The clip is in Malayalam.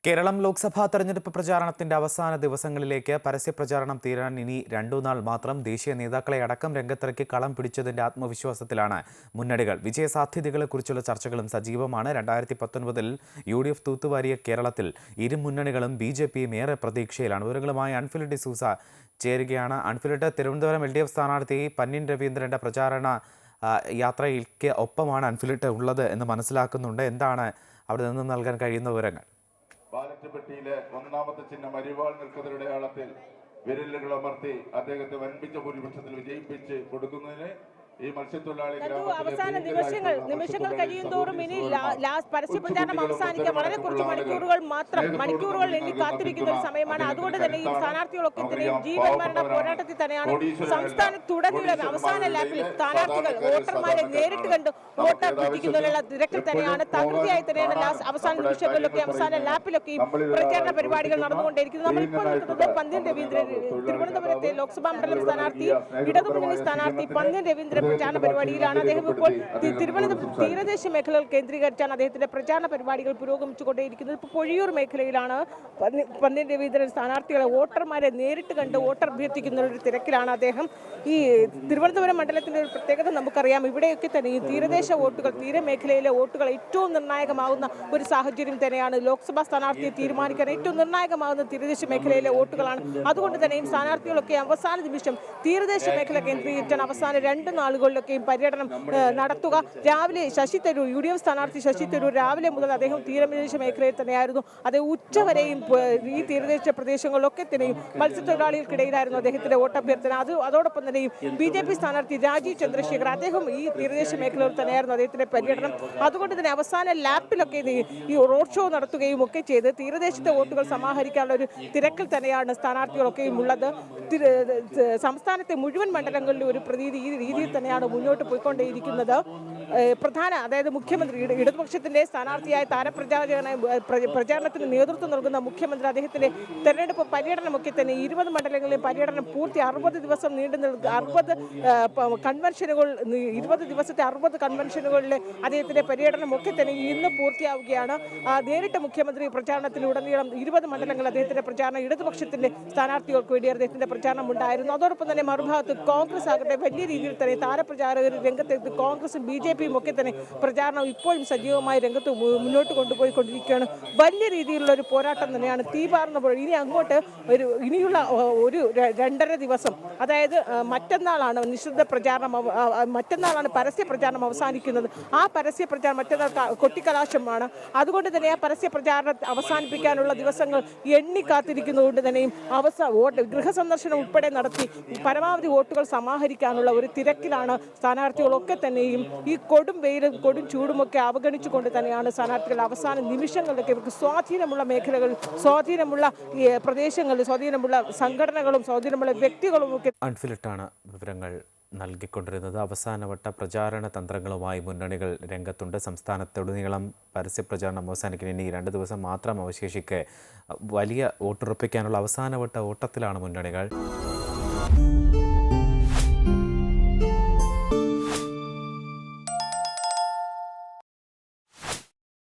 കേരളം ലോക്സഭാ തെരഞ്ഞെടുപ്പ് പ്രചാരണത്തിന്റെ അവസാന ദിവസങ്ങളിലേക്ക് പരസ്യപ്രചാരണം തീരാൻ ഇനി 2 നാൾ മാത്രം. ദേശീയ നേതാക്കളെ അടക്കം രംഗത്തിറക്കി കളം പിടിച്ചതിന്റെ ആത്മവിശ്വാസത്തിലാണ് മുന്നണികൾ. വിജയസാധ്യതകളെക്കുറിച്ചുള്ള ചർച്ചകളും സജീവമാണ്. 2019-ൽ UDF തൂത്തുവാരിയ കേരളത്തിൽ ഇരു മുന്നണികളും BJPയും ഏറെ പ്രതീക്ഷയിലാണ്. വിവരങ്ങളുമായി അൻഫിലിഡ് ഡിസൂസ ചേരുകയാണ്. അൻഫിലിഡ്, തിരുവനന്തപുരം LDF സ്ഥാനാർത്ഥി പന്ന്യൻ രവീന്ദ്രന്റെ പ്രചാരണ യാത്രയ്ക്ക് ഒപ്പമാണ് അൻഫിലിഡ് ഉള്ളത് എന്ന് മനസ്സിലാക്കുന്നുണ്ട്. എന്താണ് അവിടെ നിന്ന് നൽകാൻ കഴിയുന്ന വിവരങ്ങൾ? ബാലറ്റ് പെട്ടിയിലെ ഒന്നാമത്തെ ചിഹ്നം അരിവാൾ നിൽക്കുന്നവരുടെ അളത്തിൽ വിരലുകൾ അമർത്തി അദ്ദേഹത്തെ വൻപിച്ച ഭൂരിപക്ഷത്തിൽ വിജയിപ്പിച്ച് കൊടുക്കുന്നതിന് ഈ മത്സ്യത്തൊഴിലാളി അവസാന നിമിഷങ്ങൾ കഴിയും തോറും ഇനി പരസ്യ പ്രചാരണം അവസാനിക്കാൻ വളരെ കുറച്ച് മണിക്കൂറുകൾ എണ്ണി കാത്തിരിക്കുന്ന ഒരു സമയമാണ്. അതുകൊണ്ട് തന്നെ ഈ സ്ഥാനാർത്ഥികളൊക്കെ തന്നെയും ജീവൻ മരണ പോരാട്ടത്തിൽ തന്നെയാണ്. സംസ്ഥാനത്തുടനീളം അവസാന ലാപ്പിൽ സ്ഥാനാർത്ഥികൾ വോട്ടർമാരെ നേരിട്ട് കണ്ട് വോട്ടർപ്പിക്കുന്നതിനുള്ള തിരക്കിൽ തന്നെയാണ്. തകൃതിയായി തന്നെയാണ് അവസാന നിമിഷങ്ങളിലൊക്കെ അവസാന ലാപ്പിലൊക്കെയും പ്രചാരണ പരിപാടികൾ നടന്നുകൊണ്ടിരിക്കുന്നത്. നമ്മളിപ്പോൾ നിൽക്കുന്നത് പന്ന്യൻ രവീന്ദ്രൻ, തിരുവനന്തപുരത്തെ ലോക്സഭാ മണ്ഡലം സ്ഥാനാർത്ഥി, ഇടതുമുന്നണി സ്ഥാനാർത്ഥി പന്ന്യൻ രവീന്ദ്രൻ പ്രചാരണ പരിപാടിയിലാണ്. അദ്ദേഹം ഇപ്പോൾ തിരുവനന്തപുരം തീരദേശ മേഖലകൾ കേന്ദ്രീകരിച്ചാണ് അദ്ദേഹത്തിന്റെ പ്രചാരണ പരിപാടികൾ പുരോഗമിച്ചുകൊണ്ടേയിരിക്കുന്നത്. ഇപ്പോൾ പൊഴിയൂർ മേഖലയിലാണ് പന്ന്യൻ രവീന്ദ്രൻ സ്ഥാനാർത്ഥികളെ വോട്ടർമാരെ നേരിട്ട് കണ്ട് വോട്ടർ അഭ്യർത്ഥിക്കുന്ന ഒരു തിരക്കിലാണ് അദ്ദേഹം. ഈ തിരുവനന്തപുരം മണ്ഡലത്തിന്റെ ഒരു പ്രത്യേകത നമുക്കറിയാം. ഇവിടെയൊക്കെ തന്നെ ഈ തീരദേശ വോട്ടുകൾ, തീരമേഖലയിലെ വോട്ടുകൾ ഏറ്റവും നിർണായകമാകുന്ന ഒരു സാഹചര്യം തന്നെയാണ്. ലോക്സഭാ സ്ഥാനാർത്ഥിയെ തീരുമാനിക്കാൻ ഏറ്റവും നിർണായകമാകുന്ന തീരദേശ മേഖലയിലെ വോട്ടുകളാണ്. അതുകൊണ്ട് തന്നെ ഈ സ്ഥാനാർത്ഥികളൊക്കെ അവസാന നിമിഷം തീരദേശ മേഖല കേന്ദ്രീകരിച്ചാണ് അവസാന 2 നാളുകളിലൊക്കെയും പര്യടനം നടത്തുക. രാവിലെ ശശി തരൂർ, UDF സ്ഥാനാർത്ഥി ശശി തരൂർ രാവിലെ മുതൽ അദ്ദേഹം തീരദേശ മേഖലയിൽ തന്നെയായിരുന്നു. അത് ഉച്ചവരെയും ഈ തീരദേശ പ്രദേശങ്ങളിലൊക്കെ തന്നെയും മത്സ്യത്തൊഴിലാളികൾക്കിടയിലായിരുന്നു അദ്ദേഹത്തിന്റെ വോട്ടഭ്യർത്ഥന. അതോടൊപ്പം തന്നെയും BJP സ്ഥാനാർത്ഥി രാജീവ് ചന്ദ്രശേഖർ, അദ്ദേഹം ഈ തീരദേശ മേഖലയിൽ തന്നെയായിരുന്നു അദ്ദേഹത്തിന്റെ പര്യടനം. അതുകൊണ്ട് തന്നെ അവസാന ലാപ്പിലൊക്കെ ഈ റോഡ് ഷോ നടത്തുകയും ഒക്കെ ചെയ്ത് തീരദേശത്തെ വോട്ടുകൾ സമാഹരിക്കാനുള്ള ഒരു തിരക്കിൽ തന്നെയാണ് സ്ഥാനാർത്ഥികളൊക്കെയും ഉള്ളത്. സംസ്ഥാനത്തെ മുഴുവൻ മണ്ഡലങ്ങളിലും ഒരു പ്രതീതി ഈ രീതിയിൽ തന്നെയാണ് മുന്നോട്ട് പോയിക്കൊണ്ടേയിരിക്കുന്നത്. അതായത് മുഖ്യമന്ത്രി, ഇടതുപക്ഷത്തിന്റെ സ്ഥാനാർത്ഥിയായ പ്രചാരണത്തിന് നേതൃത്വം നൽകുന്ന മുഖ്യമന്ത്രി, അദ്ദേഹത്തിന്റെ തെരഞ്ഞെടുപ്പ് പര്യടനമൊക്കെ തന്നെ 20 മണ്ഡലങ്ങളിലെ പര്യടനം പൂർത്തി 60 ദിവസം നീണ്ടു നിൽക്കുക. 60 കൺവെൻഷനുകൾ, 20 ദിവസത്തെ 60 കൺവെൻഷനുകളിലെ അദ്ദേഹത്തിന്റെ പര്യടനമൊക്കെ തന്നെ ഇന്ന് പൂർത്തിയാവുകയാണ്. നേരിട്ട് മുഖ്യമന്ത്രി പ്രചാരണത്തിലുടനീളം 20 മണ്ഡലങ്ങൾ അദ്ദേഹത്തിന്റെ പ്രചാരണം, ഇടതുപക്ഷത്തിന്റെ സ്ഥാനാർത്ഥികൾക്ക് വേണ്ടി അദ്ദേഹത്തിന്റെ പ്രചാരണം ഉണ്ടായിരുന്നു. അതോടൊപ്പം തന്നെ മറുഭാഗത്ത് കോൺഗ്രസ് ആകട്ടെ വലിയ രീതിയിൽ തന്നെ താരപ്രചാരകർ രംഗത്തെത്തി. കോൺഗ്രസും BJPയും ഒക്കെ തന്നെ പ്രചാരണം ഇപ്പോഴും സജീവമായി രംഗത്ത് മുന്നോട്ട് കൊണ്ടുപോയിക്കൊണ്ടിരിക്കുകയാണ്. വലിയ രീതിയിലുള്ള ഒരു പോരാട്ടം തന്നെയാണ്. തീപാർന്ന പോലെ ഇനി അങ്ങോട്ട് ഇനിയുള്ള ഒരു 2.5 ദിവസം, അതായത് മറ്റന്നാളാണ് നിശ്ചിത പ്രചാരണം, മറ്റന്നാളാണ് പരസ്യ പ്രചാരണം അവസാനിക്കുന്നത്. ആ പരസ്യ പ്രചാരണം മറ്റന്നാൾ കൊട്ടിക്കലാശമാണ്. അതുകൊണ്ട് തന്നെ ആ പരസ്യ പ്രചാരണം അവസാനിപ്പിക്കാനുള്ള ദിവസങ്ങൾ എണ്ണിക്കാത്തിരിക്കുന്നതുകൊണ്ട് തന്നെയും ഗൃഹസന്ദർശനം ഉൾപ്പെടെ നടത്തി പരമാവധി വോട്ടുകൾ സമാഹരിക്കാനുള്ള ഒരു തിരക്കിലാണ് സ്ഥാനാർത്ഥികളൊക്കെ തന്നെയും. ഈ കൊടും വെയിലും കൊടും ചൂടുമൊക്കെ അവഗണിച്ചുകൊണ്ട് തന്നെയാണ് സ്ഥാനാർത്ഥികൾ അവസാന നിമിഷങ്ങളിലൊക്കെ ഇവർക്ക് സ്വാധീനമുള്ള മേഖലകൾ, സ്വാധീനമുള്ള പ്രദേശങ്ങളിൽ, സ്വാധീനമുള്ള സംഘടനകളും സ്വാധീനമുള്ള വ്യക്തികളും ഒക്കെ. അൺഫിലിട്ടാണ് വിവരങ്ങൾ നൽകിക്കൊണ്ടിരുന്നത്. അവസാനവട്ട പ്രചാരണ തന്ത്രങ്ങളുമായി മുന്നണികൾ രംഗത്തുണ്ട്. സംസ്ഥാനത്തുടനീളം പരസ്യപ്രചാരണം അവസാനിക്കാൻ ഇനി 2 ദിവസം മാത്രം അവശേഷിക്കെ വലിയ വോട്ടുറപ്പിക്കാനുള്ള അവസാനവട്ട ഓട്ടത്തിലാണ് മുന്നണികൾ.